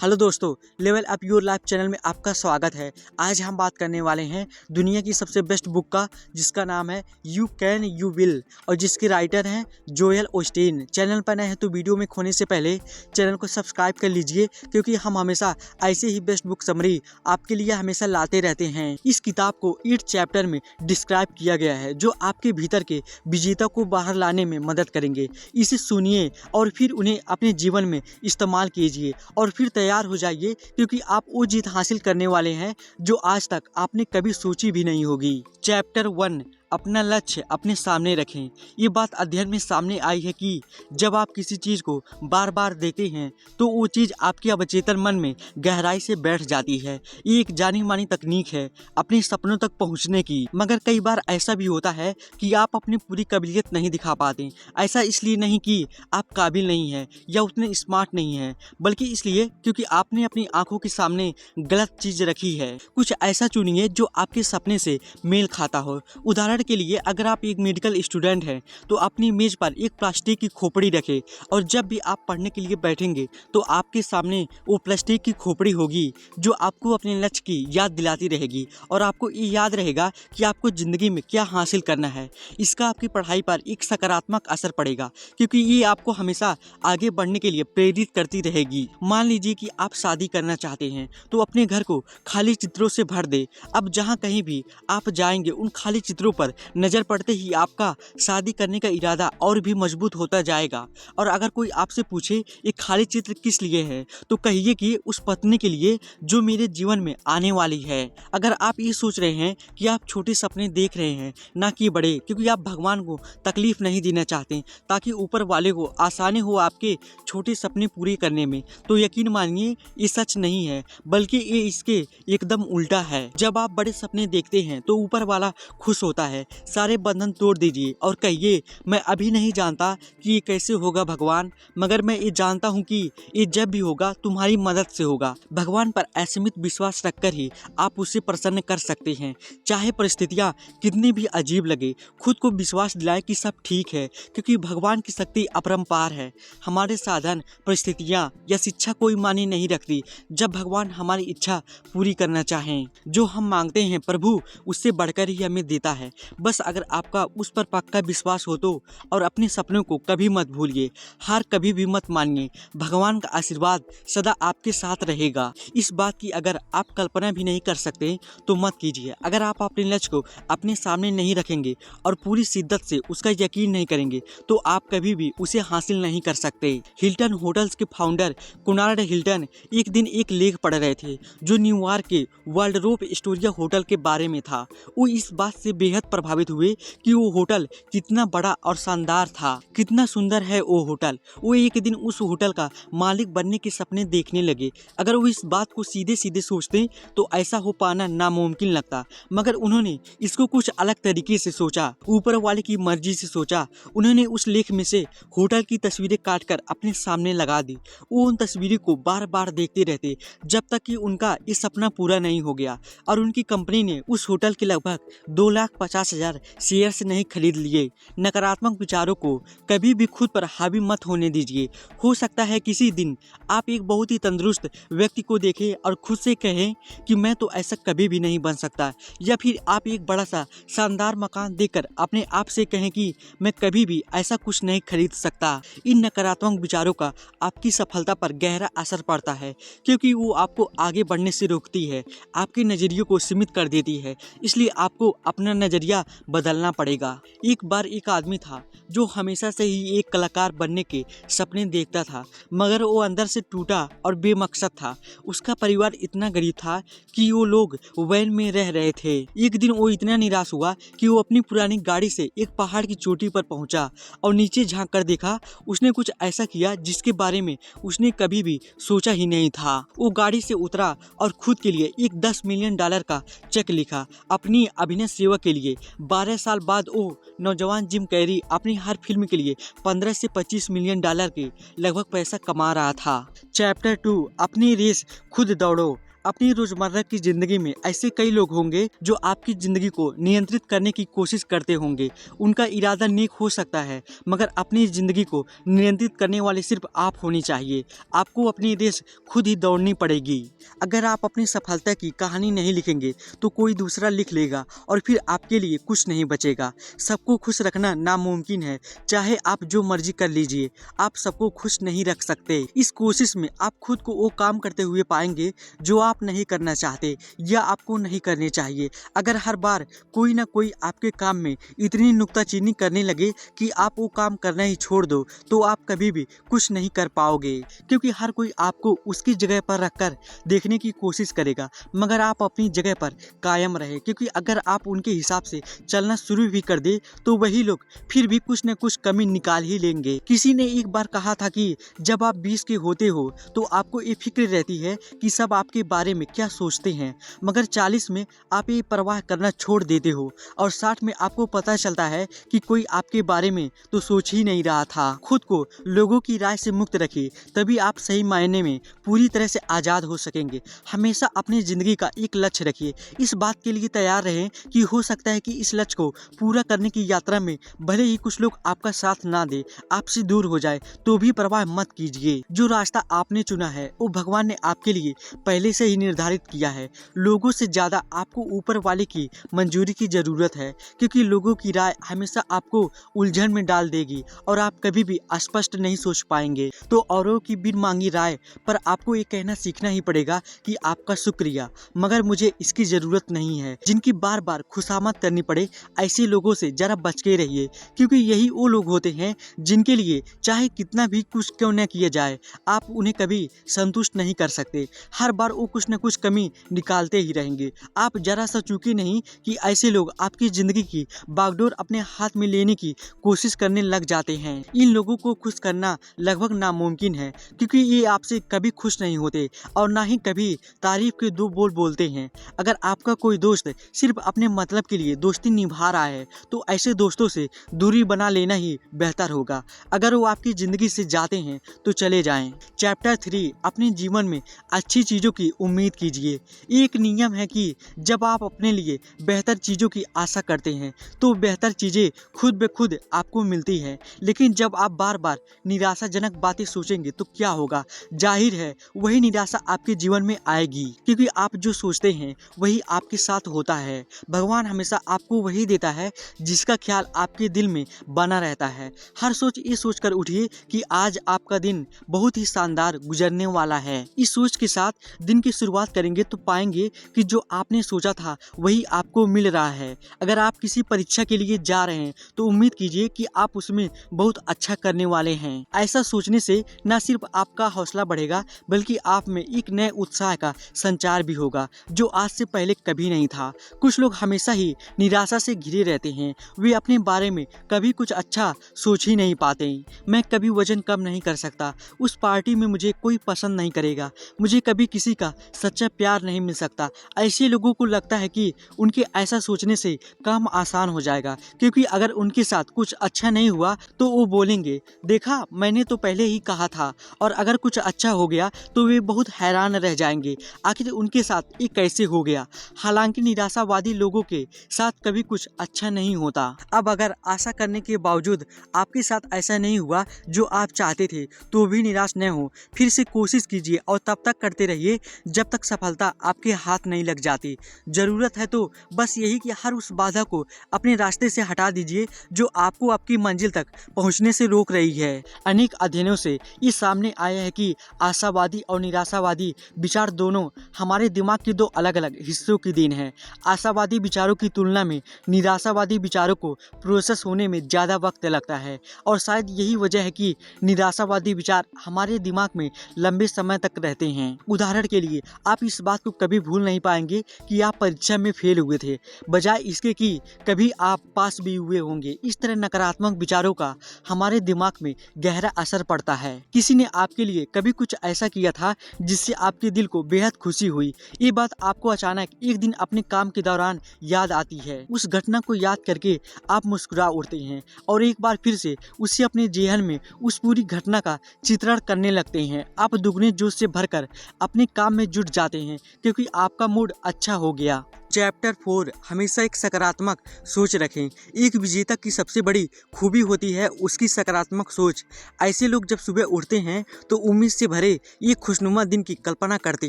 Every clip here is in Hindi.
हेलो दोस्तों, level up your life channel में आपका स्वागत है। आज हम बात करने वाले हैं दुनिया की सबसे बेस्ट बुक का, जिसका नाम है यू कैन यू विल और जिसके राइटर हैं जोएल ओस्टीन। चैनल पर नए हैं तो वीडियो में खोने से पहले चैनल को सब्सक्राइब कर लीजिए, क्योंकि हम हमेशा ऐसे ही बेस्ट बुक समरी आपके लिए हमेशा लाते रहते हैं। इस किताब को 8 चैप्टर में डिस्क्राइब किया गया है, जो आपके भीतर के विजेता को बाहर लाने में मदद करेंगे। इसे सुनिए और फिर उन्हें अपने जीवन में इस्तेमाल कीजिए और फिर तैयार हो जाइए, क्योंकि आप वो जीत हासिल करने वाले हैं जो आज तक आपने कभी सोची भी नहीं होगी। चैप्टर 1, अपना लक्ष्य अपने सामने रखें। ये बात अध्ययन में सामने आई है कि जब आप किसी चीज़ को बार बार देखते हैं तो वो चीज़ आपके अवचेतन मन में गहराई से बैठ जाती है। ये एक जानी मानी तकनीक है अपने सपनों तक पहुंचने की। मगर कई बार ऐसा भी होता है कि आप अपनी पूरी काबिलियत नहीं दिखा पाते। ऐसा इसलिए नहीं कि आप काबिल नहीं हैं या उतने स्मार्ट नहीं हैं, बल्कि इसलिए क्योंकि आपने अपनी आंखों के सामने गलत चीज़ रखी है। कुछ ऐसा चुनिए जो आपके सपने से मेल खाता हो। उदाहरण के लिए, अगर आप एक मेडिकल स्टूडेंट हैं तो अपनी मेज पर एक प्लास्टिक की खोपड़ी रखें, और जब भी आप पढ़ने के लिए बैठेंगे तो आपके सामने वो प्लास्टिक की खोपड़ी होगी जो आपको अपने लक्ष्य की याद दिलाती रहेगी, और आपको ये याद रहेगा कि आपको ज़िंदगी में क्या हासिल करना है। इसका आपकी पढ़ाई पर एक सकारात्मक असर पड़ेगा, क्योंकि ये आपको हमेशा आगे बढ़ने के लिए प्रेरित करती रहेगी। मान लीजिए कि आप शादी करना चाहते हैं तो अपने घर को खाली चित्रों से भर दे। अब जहाँ कहीं भी आप जाएंगे उन खाली चित्रों पर नजर पड़ते ही आपका शादी करने का इरादा और भी मजबूत होता जाएगा। और अगर कोई आपसे पूछे ये खाली चित्र किस लिए है, तो कहिए कि उस पत्नी के लिए जो मेरे जीवन में आने वाली है। अगर आप ये सोच रहे हैं कि आप छोटे सपने देख रहे हैं ना कि बड़े, क्योंकि आप भगवान को तकलीफ नहीं देना चाहते ताकि ऊपर वाले को आसानी हो आपके छोटे सपने पूरे करने में, तो यकीन मानिए ये सच नहीं है, बल्कि ये इसके एकदम उल्टा है। जब आप बड़े सपने देखते हैं तो ऊपर वाला खुश होता है। सारे बंधन तोड़ दीजिए और कहिए, मैं अभी नहीं जानता कि ये कैसे होगा भगवान, मगर मैं ये जानता हूँ कि ये जब भी होगा तुम्हारी मदद से होगा। भगवान पर असीमित विश्वास रखकर ही आप उसे प्रसन्न कर सकते हैं, चाहे परिस्थितियाँ कितनी भी अजीब लगे। खुद को विश्वास दिलाएं कि सब ठीक है, क्योंकि भगवान की शक्ति अपरंपार है। हमारे साधन, परिस्थितियाँ या शिक्षा कोई मायने नहीं रखती जब भगवान हमारी इच्छा पूरी करना चाहें। जो हम मांगते हैं प्रभु उससे बढ़कर ही हमें देता है। बस अगर आपका उस पर पक्का विश्वास हो तो। और अपने सपनों को कभी मत भूलिए, हार कभी भी मत मानिए। भगवान का आशीर्वाद सदा आपके साथ रहेगा। इस बात की अगर आप कल्पना भी नहीं कर सकते तो मत कीजिए। अगर आप अपने लक्ष्य को अपने सामने नहीं रखेंगे और पूरी शिद्दत से उसका यकीन नहीं करेंगे तो आप कभी भी उसे हासिल नहीं कर सकते। हिल्टन होटल्स के फाउंडर कुनार्ड हिल्टन एक दिन एक लेख पढ़ रहे थे जो न्यूयॉर्क के वाल्डरोप एस्टोरिया होटल के बारे में था। वो इस बात से बेहद प्रभावित हुए कि वो होटल कितना बड़ा और शानदार था, कितना सुंदर है वो होटल। वो एक दिन उस होटल का मालिक बनने के सपने देखने लगे। अगर वो इस बात को सीधे सीधे सोचते तो ऐसा हो पाना नामुमकिन लगता, मगर उन्होंने इसको कुछ अलग तरीके से सोचा, ऊपर वाले की मर्जी से सोचा। उन्होंने उस लेख में से होटल की तस्वीरें काटकर अपने सामने लगा दी। वो उन तस्वीरों को बार बार देखते रहते जब तक कि उनका ये सपना पूरा नहीं हो गया, और उनकी कंपनी ने उस होटल के लगभग 2,50,000 शेयर्स नहीं खरीद लिए। नकारात्मक विचारों को कभी भी खुद पर हावी मत होने दीजिए। हो सकता है किसी दिन आप एक बहुत ही तंदुरुस्त व्यक्ति को देखें और खुद से कहें कि मैं तो ऐसा कभी भी नहीं बन सकता, या फिर आप एक बड़ा सा शानदार मकान देखकर अपने आप से कहें कि मैं कभी भी ऐसा कुछ नहीं खरीद सकता। इन नकारात्मक विचारों का आपकी सफलता पर गहरा असर पड़ता है, क्योंकि वो आपको आगे बढ़ने से रोकती है, आपके नज़रियों को सीमित कर देती है। इसलिए आपको अपना नज़रिया बदलना पड़ेगा। एक बार एक आदमी था जो हमेशा से ही एक कलाकार बनने के सपने देखता था, मगर वो अंदर से टूटा और बेमकसद था। उसका परिवार इतना गरीब था कि वो लोग वैन में रह रहे थे। एक दिन वो इतना निराश हुआ कि वो अपनी पुरानी गाड़ी से एक पहाड़ की चोटी पर पहुंचा और नीचे झांक कर देखा। उसने कुछ ऐसा किया जिसके बारे में उसने कभी भी सोचा ही नहीं था। वो गाड़ी से उतरा और खुद के लिए एक $10 मिलियन का चेक लिखा अपनी अभिनय सेवा के लिए। 12 साल बाद वो नौजवान जिम कैरी अपनी हर फिल्म के लिए 15 से $25 मिलियन के लगभग पैसा कमा रहा था। चैप्टर 2, अपनी रेस खुद दौड़ो। अपनी रोजमर्रा की जिंदगी में ऐसे कई लोग होंगे जो आपकी जिंदगी को नियंत्रित करने की कोशिश करते होंगे। उनका इरादा नेक हो सकता है, मगर अपनी जिंदगी को नियंत्रित करने वाले सिर्फ आप होनी चाहिए। आपको अपनी रेस खुद ही दौड़नी पड़ेगी। अगर आप अपनी सफलता की कहानी नहीं लिखेंगे तो कोई दूसरा लिख लेगा और फिर आपके लिए कुछ नहीं बचेगा। सबको खुश रखना नामुमकिन है, चाहे आप जो मर्जी कर लीजिए, आप सबको खुश नहीं रख सकते। इस कोशिश में आप खुद को वो काम करते हुए पाएंगे जो आप नहीं करना चाहते या आपको नहीं करने चाहिए। अगर हर बार कोई ना कोई आपके काम में इतनी नुक्ताचीनी करने लगे कि आप वो काम करना ही छोड़ दो, तो आप कभी भी कुछ नहीं कर पाओगे, क्योंकि हर कोई आपको उसकी जगह पर रखकर देखने की कोशिश करेगा, मगर आप अपनी जगह पर कायम रहे, क्योंकि अगर आप उनके हिसाब से चलना शुरू भी कर दे तो वही लोग फिर भी कुछ न कुछ कमी निकाल ही लेंगे। किसी ने एक बार कहा था कि जब आप 20 के होते हो तो आपको ये फिक्र रहती है कि सब आपके बारे में क्या सोचते हैं, मगर 40 में आप ये परवाह करना छोड़ देते हो और 60 में आपको पता चलता है कि कोई आपके बारे में तो सोच ही नहीं रहा था। खुद को लोगों की राय से मुक्त रखिए, तभी आप सही मायने में पूरी तरह से आज़ाद हो सकेंगे। हमेशा अपनी ज़िंदगी का एक लक्ष्य रखिए। इस बात के लिए तैयार रहें कि हो सकता है कि इस लक्ष्य को पूरा करने की यात्रा में भले ही कुछ लोग आपका साथ ना दे, आपसे दूर हो जाए, तो भी परवाह मत कीजिए। जो रास्ता आपने चुना है वो भगवान ने आपके लिए पहले से ही निर्धारित किया है। लोगों से ज़्यादा आपको ऊपर वाले की मंजूरी की ज़रूरत है, क्योंकि लोगों की राय हमेशा आपको उलझन में डाल देगी और आप कभी भी स्पष्ट नहीं सोच पाएंगे। तो औरों की बिन मांगी राय पर आपको ये कहना सीखना ही पड़ेगा कि आपका शुक्रिया, मगर मुझे इसकी ज़रूरत नहीं है। जिनकी बार बार खुशामद करनी पड़े, ऐसे लोगों से जरा बच के रहिए, क्योंकि यही वो लोग होते हैं जिनके लिए चाहे कितना भी कुछ क्यों न किया जाए, आप उन्हें कभी संतुष्ट नहीं कर सकते। हर बार वो कुछ न कुछ कमी निकालते ही रहेंगे। आप जरा सा चूके नहीं कि ऐसे लोग आपकी ज़िंदगी की बागडोर अपने हाथ में लेने की कोशिश करने लग जाते हैं। इन लोगों को खुश करना लगभग नामुमकिन है, क्योंकि ये आपसे कभी खुश नहीं होते और ना ही कभी तारीफ के दो बोल बोलते हैं। अगर आपका कोई दोस्त सिर्फ अपने मतलब के लिए दोस्ती निभा रहा है तो ऐसे दोस्तों से दूरी बना लेना ही बेहतर होगा। अगर वो आपकी ज़िंदगी से जाते हैं तो चले जाएं। चैप्टर 3, अपने जीवन में अच्छी चीज़ों की उम्मीद कीजिए। एक नियम है कि जब आप अपने लिए बेहतर चीज़ों की आशा करते हैं तो बेहतर चीज़ें खुद ब खुद आपको मिलती हैं, लेकिन जब आप बार बार निराशाजनक बातें सोचेंगे तो क्या होगा? जाहिर है वही निराशा आपके जीवन में आएगी, क्योंकि आप जो सोचते हैं वही आपके साथ होता है। भगवान हमेशा आपको वही देता है जिसका ख्याल आपके दिल में बना रहता है। हर सोच ये सोचकर उठिए कि आज आपका दिन बहुत ही शानदार गुजरने वाला है। इस सोच के साथ दिन की शुरुआत करेंगे तो पाएंगे कि जो आपने सोचा था वही आपको मिल रहा है। अगर आप किसी परीक्षा के लिए जा रहे हैं तो उम्मीद कीजिए कि आप उसमें बहुत अच्छा करने वाले हैं। ऐसा सोचने से न सिर्फ आपका हौसला बढ़ेगा, बल्कि आप में एक नए उत्साह का संचार भी होगा जो आज से पहले कभी नहीं था। कुछ लोग हमेशा ही निराशा से घिरे रहते हैं। वे अपने बारे में कभी कुछ अच्छा सोच ही नहीं पाते। मैं कभी वजन कम नहीं कर सकता, उस पार्टी में मुझे कोई पसंद नहीं करेगा, मुझे कभी किसी का सच्चा प्यार नहीं मिल सकता। ऐसे लोगों को लगता है कि उनके ऐसा सोचने से काम आसान हो जाएगा, क्योंकि अगर उनके साथ कुछ अच्छा नहीं हुआ तो वो बोलेंगे, देखा मैंने तो पहले ही कहा था। और अगर कुछ अच्छा हो गया तो वे बहुत हैरान रह जाएंगे, आखिर उनके साथ ये कैसे हो गया। हालांकि निराशावादी लोगों के साथ कभी कुछ अच्छा नहीं होता। अब अगर आशा करने के बावजूद आपके साथ ऐसा नहीं हुआ जो आप चाहते थे तो भी निराश न हो, फिर से कोशिश कीजिए और तब तक करते रहिए जब तक सफलता आपके हाथ नहीं लग जाती। ज़रूरत है तो बस यही कि हर उस बाधा को अपने रास्ते से हटा दीजिए जो आपको आपकी मंजिल तक पहुंचने से रोक रही है। अनेक अध्ययनों से ये सामने आया है कि आशावादी और निराशावादी विचार दोनों हमारे दिमाग के दो अलग अलग हिस्सों की देन है। आशावादी विचारों की तुलना में निराशावादी विचारों को प्रोसेस होने में ज़्यादा वक्त लगता है, और शायद यही वजह है कि निराशावादी विचार हमारे दिमाग में लंबे समय तक रहते हैं। उदाहरण के लिए आप इस बात को कभी भूल नहीं पाएंगे कि आप परीक्षा में फेल हुए थे, बजाय इसके कि कभी आप पास भी हुए होंगे। इस तरह नकारात्मक विचारों का हमारे दिमाग में गहरा असर पड़ता है। किसी ने आपके लिए कभी कुछ ऐसा किया था जिससे आपके दिल को बेहद खुशी हुई। ये बात आपको अचानक एक दिन अपने काम के दौरान याद आती है। उस घटना को याद करके आप मुस्कुरा उठते हैं और एक बार फिर से उसे अपने जेहन में उस पूरी घटना का चित्रण करने लगते हैं। आप दुगने जोश से भरकर अपने काम में जुट जाते हैं क्योंकि आपका मूड अच्छा हो गया। चैप्टर 4, हमेशा एक सकारात्मक सोच रखें। एक विजेता की सबसे बड़ी खूबी होती है उसकी सकारात्मक सोच। ऐसे लोग जब सुबह उठते हैं तो उम्मीद से भरे एक खुशनुमा दिन की कल्पना करते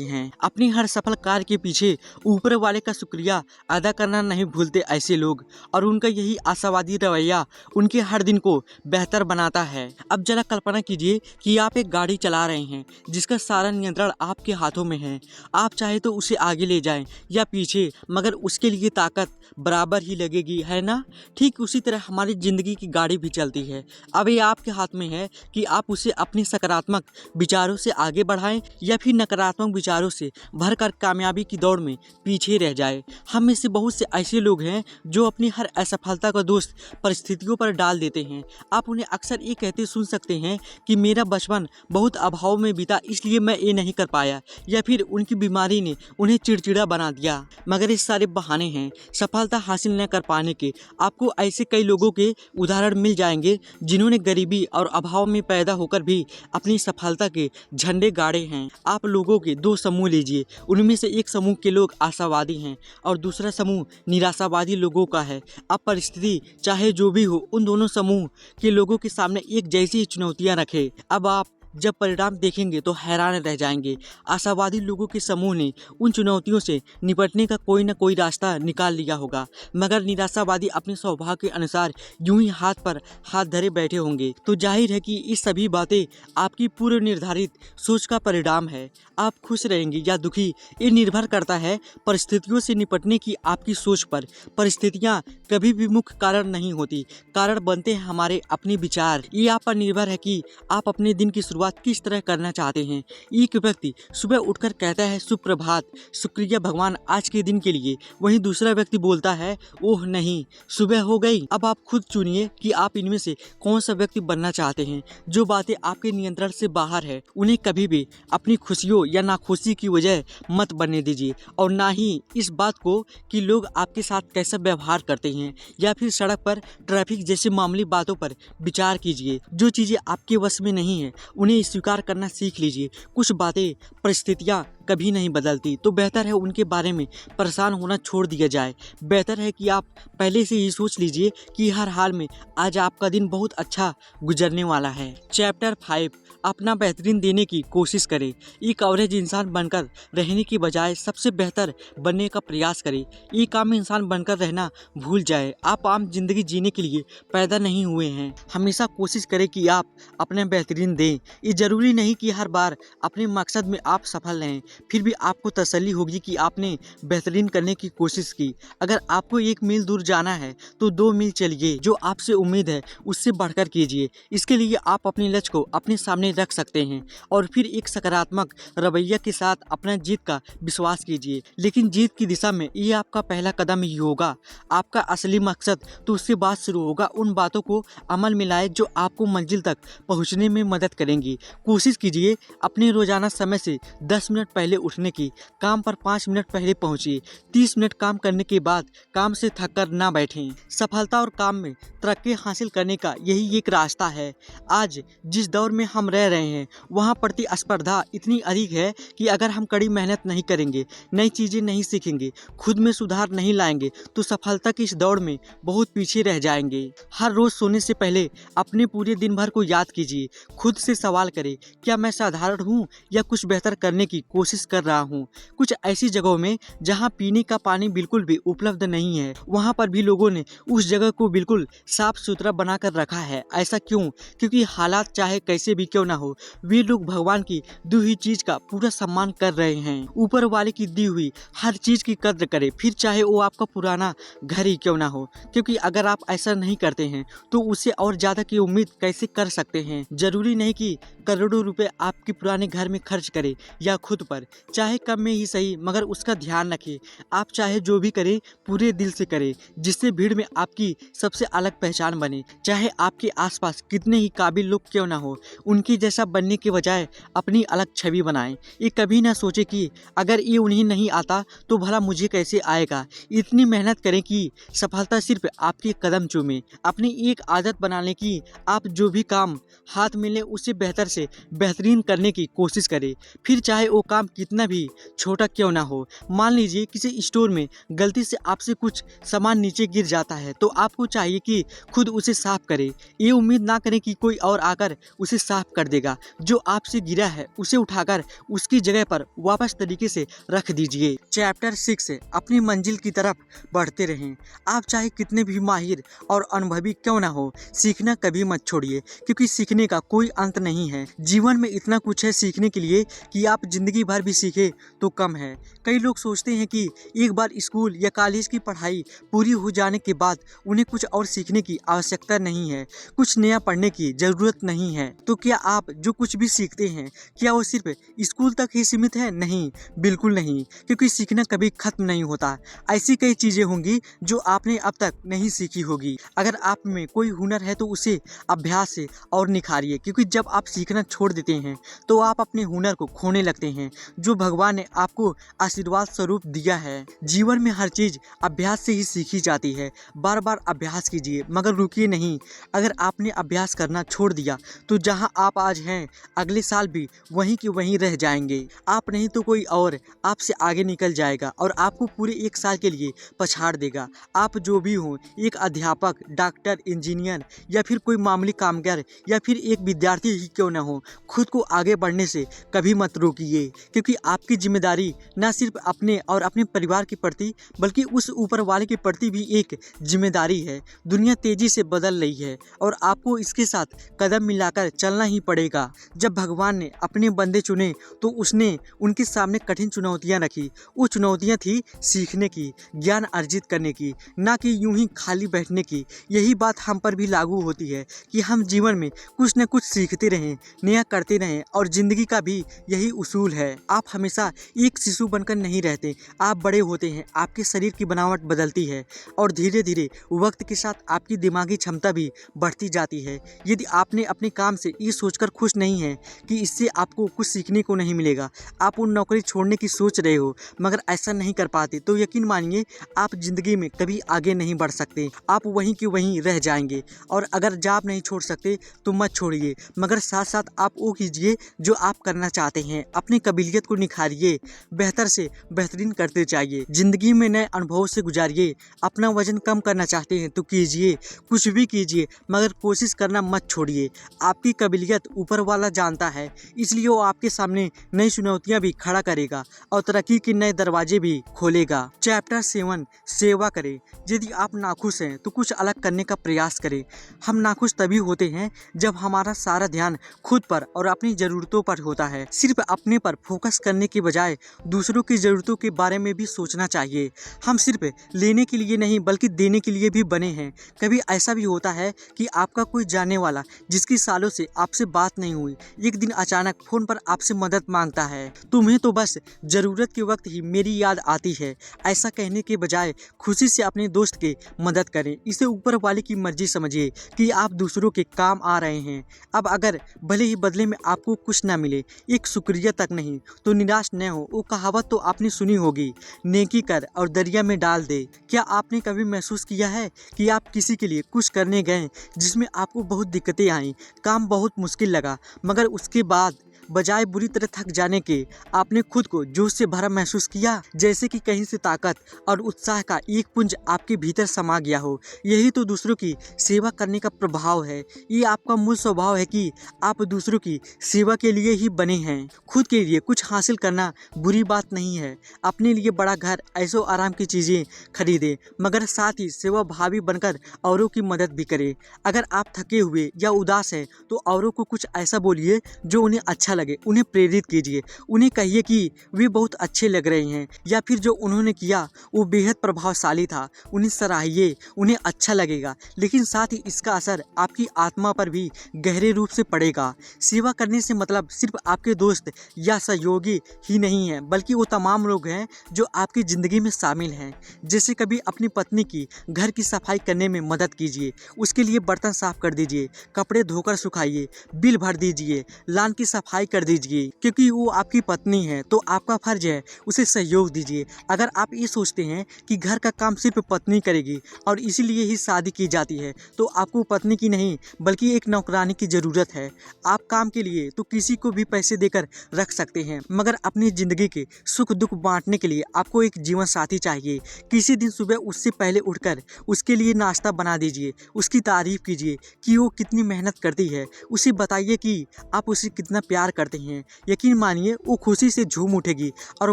हैं। अपनी हर सफल कार्य के पीछे ऊपर वाले का शुक्रिया अदा करना नहीं भूलते ऐसे लोग, और उनका यही आशावादी रवैया उनके हर दिन को बेहतर बनाता है। अब जरा कल्पना कीजिए कि आप एक गाड़ी चला रहे हैं जिसका सारा नियंत्रण आपके हाथों में है। आप चाहे तो उसे आगे ले जाएं या पीछे, मगर उसके लिए ताकत बराबर ही लगेगी, है ना? ठीक उसी तरह हमारी ज़िंदगी की गाड़ी भी चलती है। अब ये आपके हाथ में है कि आप उसे अपने सकारात्मक विचारों से आगे बढ़ाएं या फिर नकारात्मक विचारों से भरकर कामयाबी की दौड़ में पीछे रह जाए। हम में से बहुत से ऐसे लोग हैं जो अपनी हर असफलता का दोष परिस्थितियों पर डाल देते हैं। आप उन्हें अक्सर ये कहते सुन सकते हैं कि मेरा बचपन बहुत अभाव में बीता इसलिए मैं ये नहीं कर पाया, या फिर उनकी बीमारी ने उन्हें चिड़चिड़ा बना दिया। मगर ये सारे बहाने हैं सफलता हासिल न कर पाने के। आपको ऐसे कई लोगों के उदाहरण मिल जाएंगे जिन्होंने गरीबी और अभाव में पैदा होकर भी अपनी सफलता के झंडे गाड़े हैं। आप लोगों के दो समूह लीजिए, उनमें से एक समूह के लोग आशावादी हैं और दूसरा समूह निराशावादी लोगों का है। अब परिस्थिति चाहे जो भी हो, उन दोनों समूह के लोगों के सामने एक जैसी चुनौतियां रखें। अब आप जब परिणाम देखेंगे तो हैरान रह जाएंगे। आशावादी लोगों के समूह ने उन चुनौतियों से निपटने का कोई न कोई रास्ता निकाल लिया होगा, मगर निराशावादी अपने स्वभाव के अनुसार यूं ही हाथ पर हाथ धरे बैठे होंगे। तो जाहिर है कि ये सभी बातें आपकी पूर्व निर्धारित सोच का परिणाम है। आप खुश रहेंगे या दुखी, ये निर्भर करता है परिस्थितियों से निपटने की आपकी सोच पर। परिस्थितियाँ कभी भी मुख्य कारण नहीं होती, कारण बनते हैं हमारे अपने विचार। ये आप पर निर्भर है कि आप अपने दिन की शुरुआत किस तरह करना चाहते हैं। एक व्यक्ति सुबह उठकर कहता है सुप्रभात, शुक्रिया भगवान आज के दिन के लिए। वहीं दूसरा व्यक्ति बोलता है ओह नहीं, सुबह हो गई। अब आप खुद चुनिए कि आप इनमें से कौन सा व्यक्ति बनना चाहते हैं। जो बातें आपके नियंत्रण से बाहर है उन्हें कभी भी अपनी खुशियों या नाखुशी की वजह मत बनने दीजिए, और ना ही इस बात को कि लोग आपके साथ कैसा व्यवहार करते हैं या फिर सड़क पर ट्रैफिक जैसी मामूली बातों पर विचार कीजिए। जो चीजें आपके वश में नहीं है उन्हें स्वीकार करना सीख लीजिए। कुछ बातें परिस्थितियाँ कभी नहीं बदलती, तो बेहतर है उनके बारे में परेशान होना छोड़ दिया जाए। बेहतर है कि आप पहले से ही सोच लीजिए कि हर हाल में आज आपका दिन बहुत अच्छा गुजरने वाला है। चैप्टर 5, अपना बेहतरीन देने की कोशिश करें। एक एवरेज इंसान बनकर रहने की बजाय सबसे बेहतर बनने का प्रयास करें। एक आम इंसान बनकर रहना भूल जाए। आप आम जिंदगी जीने के लिए पैदा नहीं हुए हैं। हमेशा कोशिश करें कि आप अपने बेहतरीन दें। ये जरूरी नहीं कि हर बार अपने मकसद में आप सफल रहें, फिर भी आपको तसल्ली होगी कि आपने बेहतरीन करने की कोशिश की। अगर आपको 1 मील दूर जाना है तो 2 मील चलिए। जो आपसे उम्मीद है उससे बढ़कर कीजिए। इसके लिए आप अपने लक्ष्य को अपने सामने रख सकते हैं और फिर एक सकारात्मक रवैया के साथ अपना जीत का विश्वास कीजिए। लेकिन जीत की दिशा में ये आपका पहला कदम ही होगा। आपका असली मकसद तो उसके बाद शुरू होगा। उन बातों को अमल में लाएं जो आपको मंजिल तक पहुंचने में मदद करेंगी। कोशिश कीजिए अपने रोजाना समय से 10 मिनट पहले उठने की। काम पर 5 मिनट पहले पहुंचिए। 30 मिनट काम करने के बाद काम से थककर ना बैठें। सफलता और काम में तरक्की हासिल करने का यही एक रास्ता है। आज जिस दौर में हम रह रहे हैं वहाँ प्रतिस्पर्धा इतनी अधिक है कि अगर हम कड़ी मेहनत नहीं करेंगे, नई चीज़ें नहीं सीखेंगे, खुद में सुधार नहीं लाएंगे तो सफलता की इस दौड़ में बहुत पीछे रह जाएंगे। हर रोज सोने से पहले अपने पूरे दिन भर को याद कीजिए। खुद से सवाल करें, क्या मैं साधारण हूँ या कुछ बेहतर करने की कोशिश कर रहा हूँ। कुछ ऐसी जगहों में जहाँ पीने का पानी बिल्कुल भी उपलब्ध नहीं है, वहाँ पर भी लोगों ने उस जगह को बिल्कुल साफ सुथरा बना कर रखा है। ऐसा क्यों? क्योंकि हालात चाहे कैसे भी क्यों ना हो, वे लोग भगवान की दी हुई चीज का पूरा सम्मान कर रहे हैं। ऊपर वाले की दी हुई हर चीज की कद्र करें, फिर चाहे वो आपका पुराना घर ही क्यों ना हो। क्योंकि अगर आप ऐसा नहीं करते हैं तो उससे और ज्यादा की उम्मीद कैसे कर सकते हैं। जरूरी नहीं कि करोड़ों रुपए आपके पुराने घर में खर्च करें या खुद पर, चाहे कम में ही सही, मगर उसका ध्यान रखें। आप चाहे जो भी करें पूरे दिल से करें, जिससे भीड़ में आपकी सबसे अलग पहचान बने। चाहे आपके आसपास कितने ही काबिल लोग क्यों ना हो, उनके जैसा बनने के बजाय अपनी अलग छवि बनाएं। ये कभी ना सोचे कि अगर ये उन्हें नहीं आता तो भला मुझे कैसे आएगा। इतनी मेहनत करें कि सफलता सिर्फ आपके कदम चूमे। अपनी एक आदत बनाने की, आप जो भी काम हाथ में ले उसे बेहतर से बेहतरीन करने की कोशिश करें। फिर चाहे वो काम कितना भी छोटा क्यों ना हो। मान लीजिए किसी स्टोर में गलती से आपसे कुछ सामान नीचे गिर जाता है तो आपको चाहिए कि खुद उसे साफ करें। ये उम्मीद ना करें कि कोई और आकर उसे साफ कर देगा। जो आपसे गिरा है उसे उठाकर उसकी जगह पर वापस तरीके से रख दीजिए। चैप्टर 6 अपनी मंजिल की तरफ बढ़ते रहें। आप चाहे कितने भी माहिर और अनुभवी क्यों ना हो, सीखना कभी मत छोड़िए, क्योंकि सीखने का कोई अंत नहीं है। जीवन में इतना कुछ है सीखने के लिए कि आप जिंदगी भर भी सीखे तो कम है। कई लोग सोचते हैं कि एक बार स्कूल या कॉलेज की पढ़ाई पूरी हो जाने के बाद उन्हें कुछ और सीखने की आवश्यकता नहीं है, कुछ नया पढ़ने की जरूरत नहीं है। तो क्या आप जो कुछ भी सीखते हैं क्या वो सिर्फ स्कूल तक ही सीमित है? नहीं, बिल्कुल नहीं, क्योंकि सीखना कभी खत्म नहीं होता। ऐसी कई चीजें होंगी जो आपने अब तक नहीं सीखी होगी। अगर आप में कोई हुनर है तो उसे अभ्यास से और निखारिए, क्योंकि जब आप सीखना छोड़ देते हैं तो आप अपने हुनर को खोने लगते हैं जो भगवान ने आपको आशीर्वाद स्वरूप दिया है। जीवन में हर चीज अभ्यास से ही सीखी जाती है। बार बार अभ्यास कीजिए मगर रुकिए नहीं। अगर आपने अभ्यास करना छोड़ दिया तो जहां आप आज हैं अगले साल भी वहीं के वहीं रह जाएंगे। आप नहीं तो कोई और आपसे आगे निकल जाएगा और आपको पूरे एक साल के लिए पछाड़ देगा। आप जो भी हो, एक अध्यापक, डॉक्टर, इंजीनियर या फिर कोई मामूली कामगार या फिर एक विद्यार्थी ही क्यों न हो, खुद को आगे बढ़ने से कभी मत रोकिए, क्योंकि आपकी जिम्मेदारी न सिर्फ अपने और अपने परिवार के प्रति बल्कि उस ऊपर वाले के प्रति भी एक जिम्मेदारी है। दुनिया तेजी से बदल रही है और आपको इसके साथ कदम मिलाकर चलना ही पड़ेगा। जब भगवान ने अपने बंदे चुने तो उसने उनके सामने कठिन चुनौतियां रखी। वो चुनौतियां थी सीखने की, ज्ञान अर्जित करने की, ना कि यूं ही खाली बैठने की। यही बात हम पर भी लागू होती है कि हम जीवन में कुछ न कुछ सीखते रहें, नया करते रहें, और जिंदगी का भी यही उसूल है। आप हमेशा एक शिशु बनकर नहीं रहते, आप बड़े होते हैं। आपके शरीर की बनावट बदलती है और धीरे धीरे वक्त के साथ आपकी दिमागी क्षमता भी बढ़ती जाती है। यदि आपने अपने काम से ये सोचकर खुश नहीं है कि इससे आपको कुछ सीखने को नहीं मिलेगा, आप उन नौकरी छोड़ने की सोच रहे हो मगर ऐसा नहीं कर पाते, तो यकीन मानिए आप जिंदगी में कभी आगे नहीं बढ़ सकते। आप वहीं के वहीं रह जाएंगे। और अगर जॉब नहीं छोड़ सकते तो मत छोड़िए, मगर साथ साथ आप वो कीजिए जो आप करना चाहते हैं। अपनी काबिलियत को निखारिए, बेहतर से बेहतरीन करते जाइए। जिंदगी में नए अनुभवों से गुजारिए। अपना वजन कम करना चाहते हैं तो कीजिए, कुछ भी कीजिए, मगर कोशिश करना मत छोड़िए। आपकी काबिलियत ऊपर वाला जानता है, इसलिए वो आपके सामने नई चुनौतियां भी खड़ा करेगा और तरक्की के नए दरवाजे भी खोलेगा। चैप्टर 7 सेवा करें। यदि आप नाखुश हैं तो कुछ अलग करने का प्रयास करें। हम नाखुश तभी होते हैं जब हमारा सारा ध्यान खुद पर और अपनी ज़रूरतों पर होता है। सिर्फ अपने पर फोकस करने के बजाय दूसरों की ज़रूरतों के बारे में भी सोचना चाहिए। हम सिर्फ लेने के लिए नहीं बल्कि देने के लिए भी बने हैं। कभी ऐसा भी होता है कि आपका कोई जानने वाला जिसकी सालों से आपसे बात नहीं हुई, एक दिन अचानक फ़ोन पर आपसे मदद मांगता है। तुम्हें तो बस ज़रूरत के वक्त ही मेरी याद आती है। ऐसा कहने के बजाय खुशी से अपने दोस्त की मदद करें। इसे ऊपर वाले की मर्जी समझिए कि आप दूसरों के काम आ रहे हैं। अब अगर भले ही बदले में आपको कुछ ना मिले, एक शुक्रिया तक नहीं, तो निराश न हो। वो कहावत तो आपने सुनी होगी, नेकी कर और दरिया में डाल दे। क्या आपने कभी महसूस किया है कि आप किसी के लिए कुछ करने गए जिसमें आपको बहुत दिक्कतें आईं, काम बहुत मुश्किल लगा, मगर उसके बाद बजाय बुरी तरह थक जाने के आपने खुद को जोश से भरा महसूस किया, जैसे कि कहीं से ताकत और उत्साह का एक पुंज आपके भीतर समा गया हो। यही तो दूसरों की सेवा करने का प्रभाव है। ये आपका मूल स्वभाव है कि आप दूसरों की सेवा के लिए ही बने हैं। खुद के लिए कुछ हासिल करना बुरी बात नहीं है। अपने लिए बड़ा घर, ऐशो आराम की चीज़ें खरीदें, मगर साथ ही सेवा भावी बनकर औरों की मदद भी करें। अगर आप थके हुए या उदास हैं तो औरों को कुछ ऐसा बोलिए जो उन्हें अच्छा लगे। उन्हें प्रेरित कीजिए, उन्हें कहिए कि वे बहुत अच्छे लग रहे हैं या फिर जो उन्होंने किया वो बेहद प्रभावशाली था। उन्हें सराहिए, उन्हें अच्छा लगेगा, लेकिन साथ ही इसका असर आपकी आत्मा पर भी गहरे रूप से पड़ेगा। सेवा करने से मतलब सिर्फ आपके दोस्त या सहयोगी ही नहीं है, बल्कि वो तमाम लोग हैं जो आपकी ज़िंदगी में शामिल हैं। जैसे कभी अपनी पत्नी की घर की सफाई करने में मदद कीजिए, उसके लिए बर्तन साफ कर दीजिए, कपड़े धोकर सुखाइए, बिल भर दीजिए, लॉन की सफाई सफाई कर दीजिए, क्योंकि वो आपकी पत्नी है तो आपका फर्ज है उसे सहयोग दीजिए। अगर आप ये सोचते हैं कि घर का काम सिर्फ पत्नी करेगी और इसीलिए ही शादी की जाती है, तो आपको पत्नी की नहीं बल्कि एक नौकरानी की ज़रूरत है। आप काम के लिए तो किसी को भी पैसे देकर रख सकते हैं, मगर अपनी ज़िंदगी के सुख दुख बांटने के लिए आपको एक जीवन साथी चाहिए। किसी दिन सुबह उससे पहले उठकर उसके लिए नाश्ता बना दीजिए, उसकी तारीफ कीजिए कि वो कितनी मेहनत करती है, उसे बताइए कि आप उसे कितना प्यार करते हैं। यकीन मानिए वो खुशी से झूम उठेगी और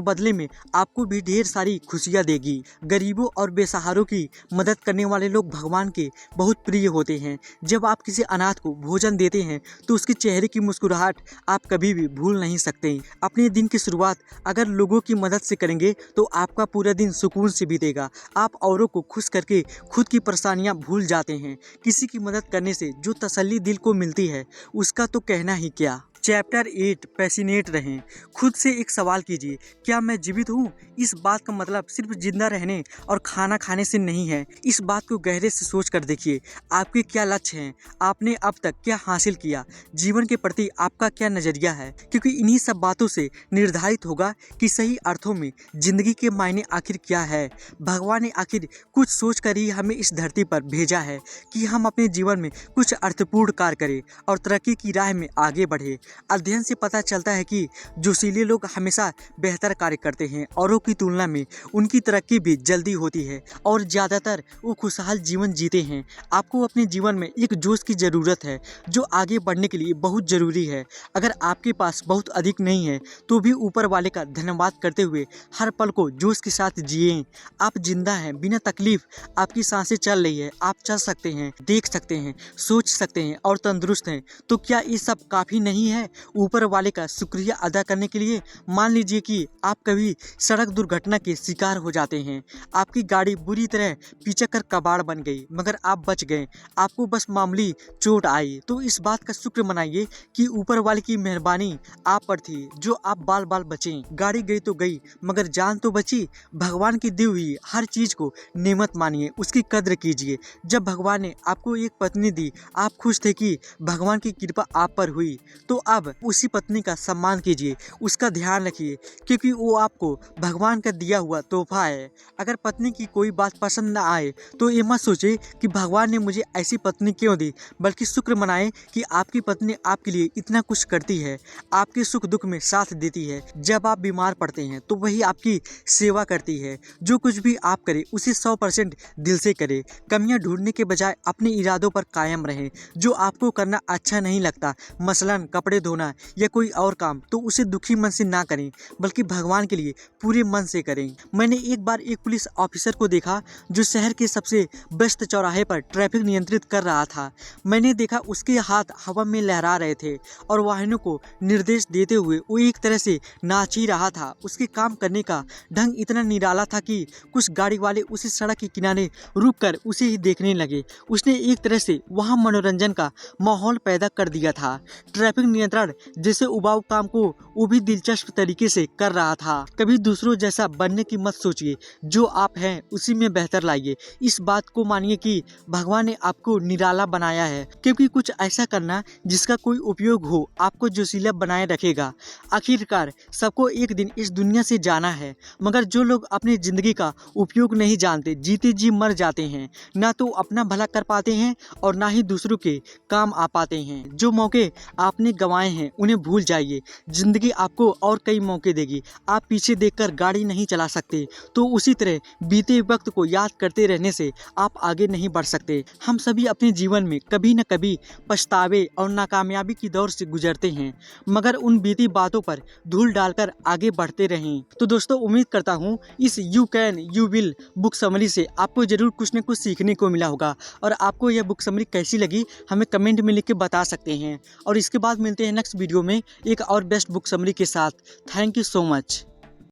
बदले में आपको भी ढेर सारी खुशियाँ देगी। गरीबों और बेसहारों की मदद करने वाले लोग भगवान के बहुत प्रिय होते हैं। जब आप किसी अनाथ को भोजन देते हैं तो उसके चेहरे की मुस्कुराहट आप कभी भी भूल नहीं सकते। अपने दिन की शुरुआत अगर लोगों की मदद से करेंगे तो आपका पूरा दिन सुकून से बीतेगा। आप औरों को खुश करके खुद की परेशानियां भूल जाते हैं। किसी की मदद करने से जो तसल्ली दिल को मिलती है उसका तो कहना ही क्या। चैप्टर 8 पैसिनेट रहें। खुद से एक सवाल कीजिए, क्या मैं जीवित हूँ? इस बात का मतलब सिर्फ जिंदा रहने और खाना खाने से नहीं है। इस बात को गहरे से सोच कर देखिए, आपके क्या लक्ष्य हैं, आपने अब तक क्या हासिल किया, जीवन के प्रति आपका क्या नज़रिया है, क्योंकि इन्हीं सब बातों से निर्धारित होगा कि सही अर्थों में जिंदगी के मायने आखिर क्या है। भगवान ने आखिर कुछ सोच कर ही हमें इस धरती पर भेजा है कि हम अपने जीवन में कुछ अर्थपूर्ण कार्य करें और तरक्की की राह में आगे बढ़े। अध्ययन से पता चलता है कि जोशीले लोग हमेशा बेहतर कार्य करते हैं, औरों की तुलना में उनकी तरक्की भी जल्दी होती है और ज़्यादातर वो खुशहाल जीवन जीते हैं। आपको अपने जीवन में एक जोश की ज़रूरत है जो आगे बढ़ने के लिए बहुत ज़रूरी है। अगर आपके पास बहुत अधिक नहीं है तो भी ऊपर वाले का धन्यवाद करते हुए हर पल को जोश के साथ जिए। आप जिंदा हैं, बिना तकलीफ आपकी सांसें चल रही है, आप चल सकते हैं, देख सकते हैं, सोच सकते हैं और तंदुरुस्त हैं, तो क्या ये सब काफ़ी नहीं है ऊपर वाले का शुक्रिया अदा करने के लिए? मान लीजिए कि आप कभी सड़क दुर्घटना के शिकार हो जाते हैं, आपकी गाड़ी बुरी तरह पीछे कर कबाड़ बन गई मगर आप बच गए, आपको बस मामूली चोट आई, तो इस बात का शुक्र मनाइए कि ऊपर वाले की मेहरबानी आप पर थी जो आप बाल बाल बचे। गाड़ी गई तो गई मगर जान तो बची। भगवान की दी हुई हर चीज़ को नेमत मानिए, उसकी कद्र कीजिए। जब भगवान ने आपको एक पत्नी दी, आप खुश थे कि भगवान की कृपा आप पर हुई, तो अब उसी पत्नी का सम्मान कीजिए, उसका ध्यान रखिए, क्योंकि वो आपको भगवान का दिया हुआ तोहफा है। अगर पत्नी की कोई बात पसंद न आए तो ये मत सोचे कि भगवान ने मुझे ऐसी पत्नी क्यों दी, बल्कि शुक्र मनाएं कि आपकी पत्नी आपके लिए इतना कुछ करती है, आपके सुख दुख में साथ देती है। जब आप बीमार पड़ते हैं तो वही आपकी सेवा करती है। जो कुछ भी आप करें उसे 100% दिल से करें। कमियां ढूंढने के बजाय अपने इरादों पर कायम रहें। जो आपको करना अच्छा नहीं लगता, मसलन कपड़े धोना या कोई और काम, तो उसे दुखी मन से ना करें बल्कि भगवान के लिए पूरे मन से करें। मैंने एक बार एक पुलिस ऑफिसर को देखा जो शहर के सबसे व्यस्त चौराहे पर ट्रैफिक नियंत्रित कर रहा था। मैंने देखा उसके हाथ हवा में लहरा रहे थे और वाहनों को निर्देश देते हुए वो एक तरह से नाच ही रहा था। उसके काम करने का ढंग इतना निराला था कि कुछ गाड़ी वाले उसी सड़क के किनारे रुक कर उसे ही देखने लगे। उसने एक तरह से वहाँ मनोरंजन का माहौल पैदा कर दिया था। ट्रैफिक नियंत्रण जैसे उबाऊ काम को वो भी दिलचस्प तरीके से कर रहा था। कभी दूसरों जैसा बनने की मत सोचिए, जो आप हैं उसी में बेहतर लाइए। इस बात को मानिए कि भगवान ने आपको निराला बनाया है, क्योंकि कुछ ऐसा करना जिसका कोई उपयोग हो आपको जोशीला बनाए रखेगा। आखिरकार सबको एक दिन इस दुनिया से जाना है, मगर जो लोग अपनी जिंदगी का उपयोग नहीं जानते, जीते जी मर जाते हैं। ना तो अपना भला कर पाते हैं और ना ही दूसरों के काम आ पाते हैं। जो मौके आपने गंवाए हैं उन्हें भूल जाइए। जिंदगी आपको और कई मौके देगी। आप पीछे देखकर गाड़ी नहीं चला सकते, तो उसी तरह बीते वक्त को याद करते रहने से आप आगे नहीं बढ़ सकते। हम सभी अपने जीवन में कभी न कभी पछतावे और नाकामयाबी की दौर से गुजरते हैं, मगर उन बीती बातों पर धूल डालकर आगे बढ़ते रहें। तो दोस्तों, उम्मीद करता हूँ इस you can you will book summary से आपको जरूर कुछ न कुछ सीखने को मिला होगा। और आपको यह बुक समरी कैसी लगी हमें कमेंट में लिख के बता सकते हैं। और इसके बाद मिलते हैं नेक्स्ट वीडियो में एक और बेस्ट बुक समरी के साथ। Thank you so much.